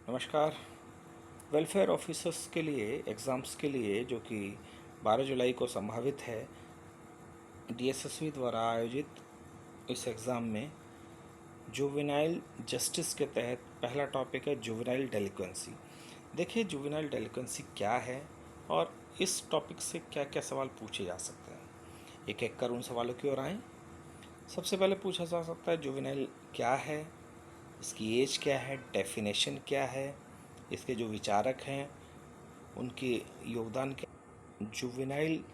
नमस्कार। Welfare officers के लिए एग्ज़ाम्स के लिए जो कि 12 जुलाई को संभावित है, डीएसएसबी द्वारा आयोजित इस एग्ज़ाम में जुवेनाइल जस्टिस के तहत पहला टॉपिक है जुवेनाइल डेलिक्वेंसी। देखिए जुवेनाइल डेलिक्वेंसी क्या है और इस टॉपिक से क्या क्या सवाल पूछे जा सकते हैं। एक एक कर उन सवालों की ओर आएँ। सबसे पहले पूछा जा सकता है जुवेनाइल क्या है, इसकी एज क्या है, डेफिनेशन क्या है, इसके जो विचारक हैं उनके योगदान के, जुवेनाइल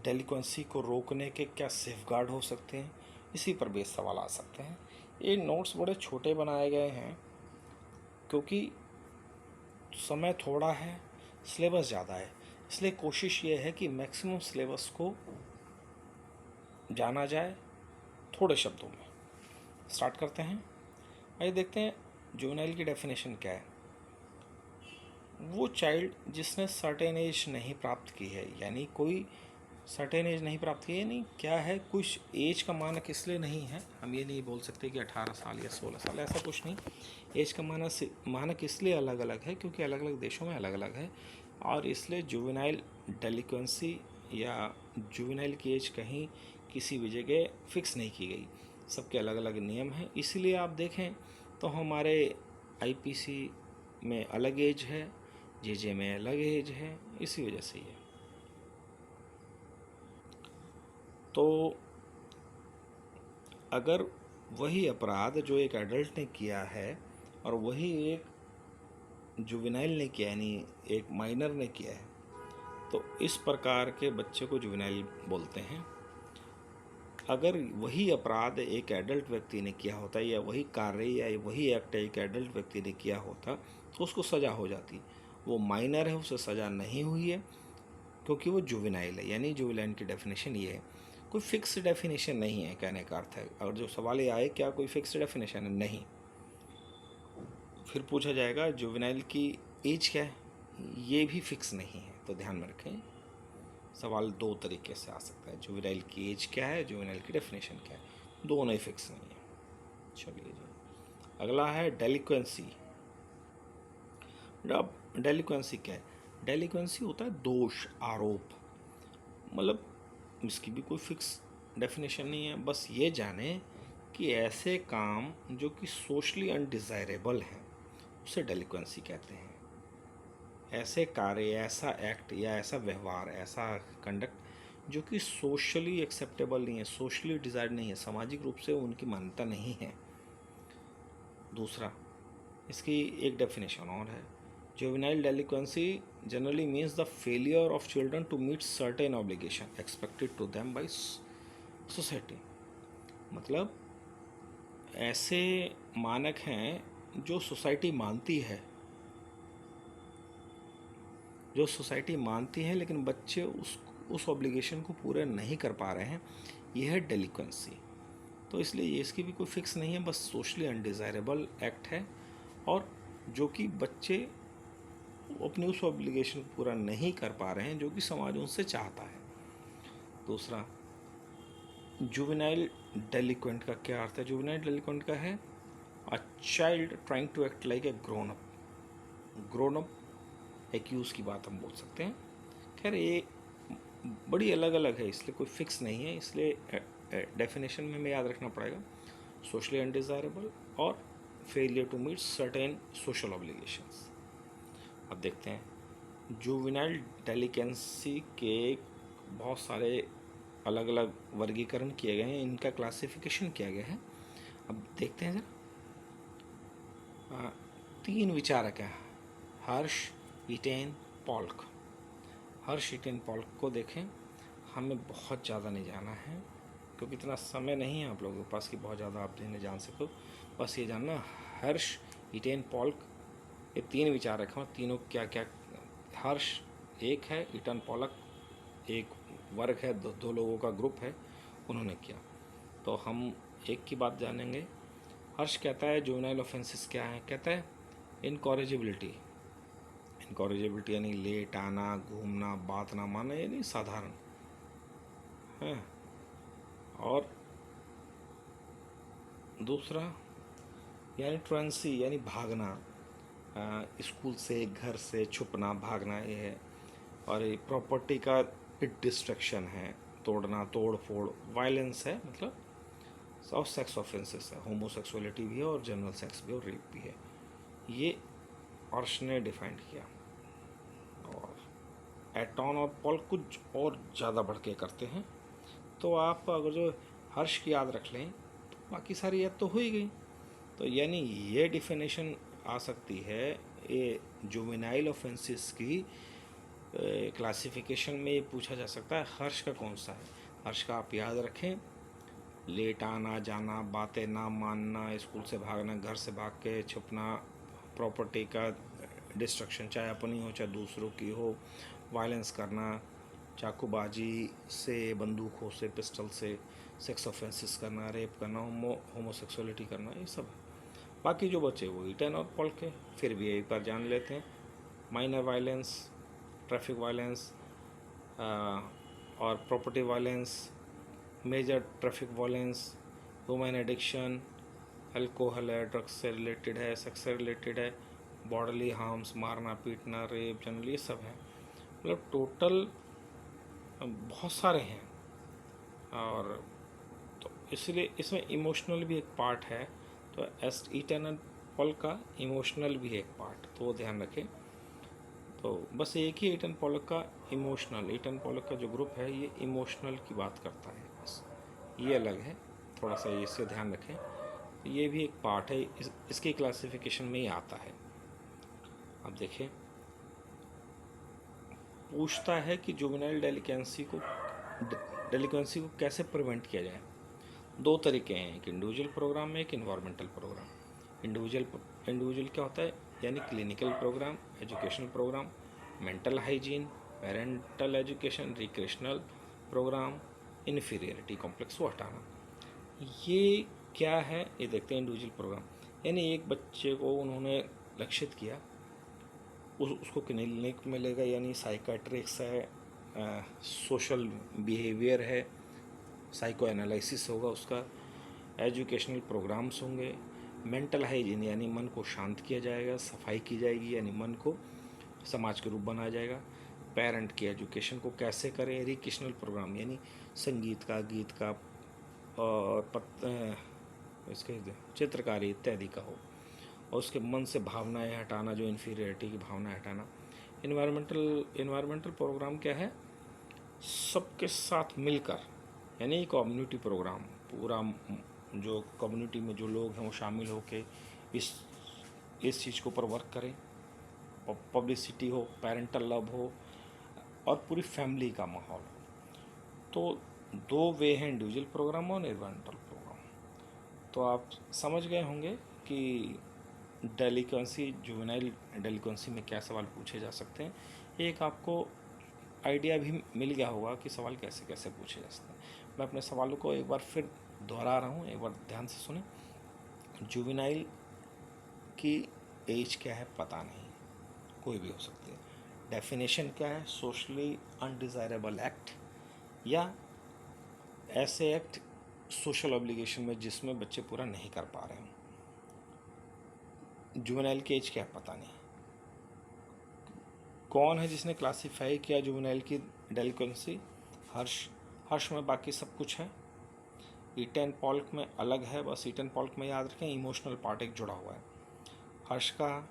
डेलिक्वेंसी को रोकने के क्या सेफगार्ड हो सकते हैं, इसी पर बेस सवाल आ सकते हैं। ये नोट्स बड़े छोटे बनाए गए हैं क्योंकि समय थोड़ा है, सिलेबस ज़्यादा है, इसलिए कोशिश ये है कि मैक्सिमम सिलेबस को जाना जाए थोड़े शब्दों में। स्टार्ट करते हैं। आइए देखते हैं जुवेनाइल की डेफिनेशन क्या है। वो चाइल्ड जिसने सर्टेन एज नहीं प्राप्त की है, यानी कोई सर्टेन एज नहीं प्राप्त की है, यानी क्या है, कुछ एज का मानक इसलिए नहीं है, हम ये नहीं बोल सकते कि 18 साल या 16 साल, ऐसा कुछ नहीं। एज का मानक इसलिए अलग अलग है क्योंकि अलग अलग देशों में अलग अलग है, और इसलिए जुवेनाइल डेलिक्वेंसी या जुवेनाइल की एज कहीं किसी भी जगह फिक्स नहीं की गई, सबके अलग अलग नियम हैं। इसीलिए आप देखें तो हमारे आईपीसी में अलग एज है, जेजे में अलग एज है, इसी वजह से ही है। तो अगर वही अपराध जो एक एडल्ट ने किया है और वही एक जुवेनाइल ने किया, यानी एक माइनर ने किया है, तो इस प्रकार के बच्चे को जुवेनाइल बोलते हैं। अगर वही अपराध एक एडल्ट व्यक्ति ने किया होता या वही कार्य या वही एक्ट एक एडल्ट व्यक्ति ने किया होता तो उसको सज़ा हो जाती। वो माइनर है, उसे सज़ा नहीं हुई है क्योंकि वो जुवेनाइल है। यानी जुवेनाइल की डेफिनेशन ये है, कोई फिक्स डेफिनेशन नहीं है, कहने का अर्थ है। और जो सवाल ये आए क्या कोई फिक्स डेफिनेशन है, नहीं। फिर पूछा जाएगा जुवेनाइल की एज क्या है, ये भी फिक्स नहीं है। तो ध्यान में रखें, सवाल दो तरीके से आ सकता है, जुवेनाइल की एज क्या है, जुवेनाइल की डेफिनेशन क्या है, दोनों ही फिक्स नहीं है। चलिए जी, अगला है डेलिक्वेंसी। अब डेलिक्वेंसी क्या है? डेलिक्वेंसी होता है दोष, आरोप। मतलब इसकी भी कोई फिक्स डेफिनेशन नहीं है, बस ये जाने कि ऐसे काम जो कि सोशली अनडिज़ायरेबल हैं उसे डेलिक्वेंसी कहते हैं। ऐसे कार्य, ऐसा एक्ट या ऐसा व्यवहार, ऐसा कंडक्ट जो कि सोशली एक्सेप्टेबल नहीं है, सोशली डिज़ायर्ड नहीं है, सामाजिक रूप से उनकी मान्यता नहीं है। दूसरा, इसकी एक डेफिनेशन और है, juvenile delinquency generally means the failure of children to meet certain obligation expected to them by society. मतलब ऐसे मानक हैं जो सोसाइटी मानती है, लेकिन बच्चे उस ऑब्लिगेशन को पूरे नहीं कर पा रहे हैं, यह है डेलिक्वेंसी। तो इसलिए इसकी भी कोई फिक्स नहीं है, बस सोशली अनडिज़ायरेबल एक्ट है और जो कि बच्चे अपने उस ऑब्लिगेशन को पूरा नहीं कर पा रहे हैं जो कि समाज उनसे चाहता है। दूसरा, जुवेनाइल डेलिक्वेंट का क्या अर्थ है? जुवेनाइल डेलिक्वेंट का है a child trying to act like a grown up accused की बात हम बोल सकते हैं। खैर ये बड़ी अलग अलग है, इसलिए कोई फिक्स नहीं है, इसलिए डेफिनेशन में हमें याद रखना पड़ेगा सोशली अनडिज़ायरेबल और failure to meet certain social obligations. अब देखते हैं जुवेनाइल डेलिकेंसी के बहुत सारे अलग अलग वर्गीकरण किए गए हैं, इनका क्लासिफिकेशन किया गया है। अब देखते हैं जरा, तीन विचारक हैं, हर्ष, ईटेन, पॉल्क। हर्ष, ईटेन, पॉल्क को देखें। हमें बहुत ज़्यादा नहीं जाना है क्योंकि इतना समय नहीं है आप लोगों के पास कि बहुत ज़्यादा आप जिन्हें जान सको। बस ये जानना, हर्ष, ईटेन, पॉल्क, ये तीन विचारक हैं और तीनों क्या क्या। हर्ष एक है, ईटन पॉलक एक वर्ग है, दो लोगों का ग्रुप है, उन्होंने किया। तो हम एक की बात जानेंगे। हर्ष कहता है जुवेनाइल ऑफेंसेस क्या है? कहता है इनकॉरिजिबिलिटी यानी लेट आना, घूमना, बात ना मानना, यानी साधारण है। और दूसरा यानी ट्रेंसी यानी भागना, स्कूल से घर से छुपना भागना ये है, और ये प्रॉपर्टी का डिस्ट्रक्शन है, तोड़ना तोड़ फोड़, वायलेंस है, मतलब और सेक्स ऑफेंसेस है, होमोसेक्सुअलिटी भी है और जनरल सेक्स भी और रेप भी है। ये अर्श ने डिफाइंड किया। और एटॉन और पॉल कुछ और ज़्यादा बढ़ के करते हैं। तो आप अगर जो हर्ष की याद रख लें तो बाकी सारी याद तो हो ही गई। तो यानी ये डिफिनेशन आ सकती है ये जुवेनाइल ऑफेंसेस की क्लासिफिकेशन में। ये पूछा जा सकता है हर्ष का कौन सा है। हर्ष का आप याद रखें, लेट आना जाना, बातें ना मानना, स्कूल से भागना, घर से भाग के छुपना, प्रॉपर्टी का डिस्ट्रक्शन, चाहे अपनी हो चाहे दूसरों की हो, वायलेंस करना, चाकूबाजी से, बंदूकों से, पिस्टल से, सेक्स ऑफेंसेस करना, रेप करना, होमोसेक्सुअलिटी करना, ये सब। बाकी जो बचे वो ईटन और पॉल के, फिर भी एक बार जान लेते हैं। माइनर वायलेंस, ट्रैफिक वायलेंस और property violence, major traffic violence, women addiction, alcohol है, ड्रग्स से रिलेटेड है, सेक्स से रिलेटेड है, बॉडली हार्म्स, मारना पीटना, रेप, जनरल, ये सब है। मतलब टोटल बहुत सारे हैं। और तो इसलिए इसमें इमोशनल भी एक पार्ट है। तो एस ईटन एंड पॉल का इमोशनल भी है एक पार्ट, तो वो ध्यान रखें। तो बस एक ही ईटन पॉलक का इमोशनल, ईटन पॉलक का जो ग्रुप है ये इमोशनल की बात करता है, बस ये अलग है, थोड़ा सा इससे ध्यान रखें। ये भी एक पार्ट है, इसकी क्लासिफिकेशन में ही आता है। अब देखें, पूछता है कि जुवेनाइल डेलिक्वेंसी को कैसे प्रिवेंट किया जाए। दो तरीके हैं, एक इंडिविजुअल प्रोग्राम में, एक इन्वायरमेंटल प्रोग्राम। इंडिविजुअल क्या होता है, यानी clinical programme, educational programme, mental hygiene, parental education, recreational programme, inferiority complex को हटाना। ये क्या है ये देखते हैं। इंडिविजुअल प्रोग्राम यानी एक बच्चे को उन्होंने लक्षित किया, उसको क्लिनिक मिलेगा, यानी साइकाट्रिक्स है, सोशल बिहेवियर है, साइको एनालिसिस होगा उसका, एजुकेशनल प्रोग्राम्स होंगे, मेंटल हाइजीन यानी मन को शांत किया जाएगा, सफाई की जाएगी यानी मन को समाज के रूप बनाया जाएगा, पेरेंट की एजुकेशन को कैसे करें, रिक्रेशनल प्रोग्राम यानी संगीत का, गीत का और इसके चित्रकारी इत्यादि का हो, और उसके मन से भावनाएं हटाना, जो इन्फीरियरिटी की भावनाएं हटाना। इन्वायरमेंटल प्रोग्राम क्या है, सबके साथ मिलकर, यानी कम्युनिटी प्रोग्राम, पूरा जो कम्युनिटी में जो लोग हैं वो शामिल होकर इस चीज़ के ऊपर वर्क करें, पब्लिसिटी हो, पेरेंटल लव हो और पूरी फैमिली का माहौल हो। तो दो वे हैं, इंडिविजुअल प्रोग्राम और इन्वायरमेंटल प्रोग्राम। तो आप समझ गए होंगे कि डेलिक्वेंसी, जुवेनाइल डेलिक्वेंसी में क्या सवाल पूछे जा सकते हैं। एक आपको आइडिया भी मिल गया होगा कि सवाल कैसे कैसे पूछे जा सकते हैं। मैं अपने सवालों को एक बार फिर दोहरा रहा हूँ, एक बार ध्यान से सुने। जुवेनाइल की एज क्या है पता नहीं, कोई भी हो सकती है। डेफिनेशन क्या है, सोशली अनडिज़ायरेबल एक्ट या ऐसे एक्ट सोशल ऑब्लिगेशन में जिसमें बच्चे पूरा नहीं कर पा रहे हैं। जुवेनाइल की एज क्या है पता नहीं। कौन है जिसने क्लासीफाई किया जुवेनाइल की डेलिक्वेंसी, हर्ष में बाकी सब कुछ है, ईटन पॉल्क में अलग है, बस ईटन पॉल्क में याद रखें इमोशनल पार्ट एक जुड़ा हुआ है। हर्ष का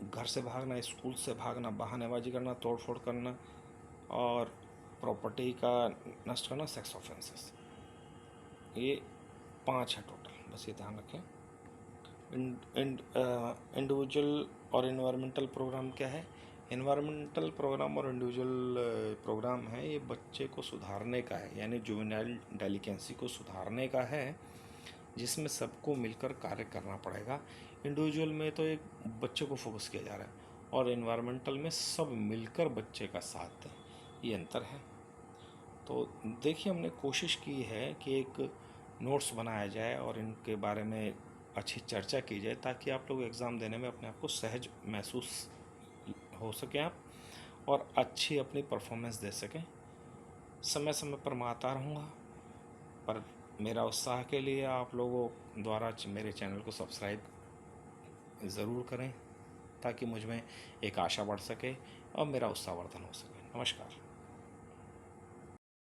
घर से भागना, स्कूल से भागना, बहानेबाजी करना, तोड़ फोड़ करना और प्रॉपर्टी का नष्ट करना, सेक्स ऑफेंसेस, ये 5 है टोटल, बस ये ध्यान रखें। इंडिविजुअल और इन्वायरमेंटल प्रोग्राम क्या है, इन्वायरमेंटल प्रोग्राम और इंडिविजुअल प्रोग्राम है ये बच्चे को सुधारने का है, यानी जुवेनाइल डेलिक्वेंसी को सुधारने का है, जिसमें सबको मिलकर कार्य करना पड़ेगा। इंडिविजुअल में तो एक बच्चे को फोकस किया जा रहा है और इन्वायरमेंटल में सब मिलकर बच्चे का साथ दें, ये अंतर है। तो देखिए, हमने कोशिश की है कि एक नोट्स बनाया जाए और इनके बारे में अच्छी चर्चा की जाए, ताकि आप लोग एग्ज़ाम देने में अपने आप को सहज महसूस हो सकें आप, और अच्छी अपनी परफॉर्मेंस दे सकें। समय समय पर मैं आता रहूँगा, पर मेरा उत्साह के लिए आप लोगों द्वारा मेरे चैनल को सब्सक्राइब ज़रूर करें। ताकि मुझ में एक आशा बढ़ सके और मेरा उत्साहवर्धन हो सके। नमस्कार।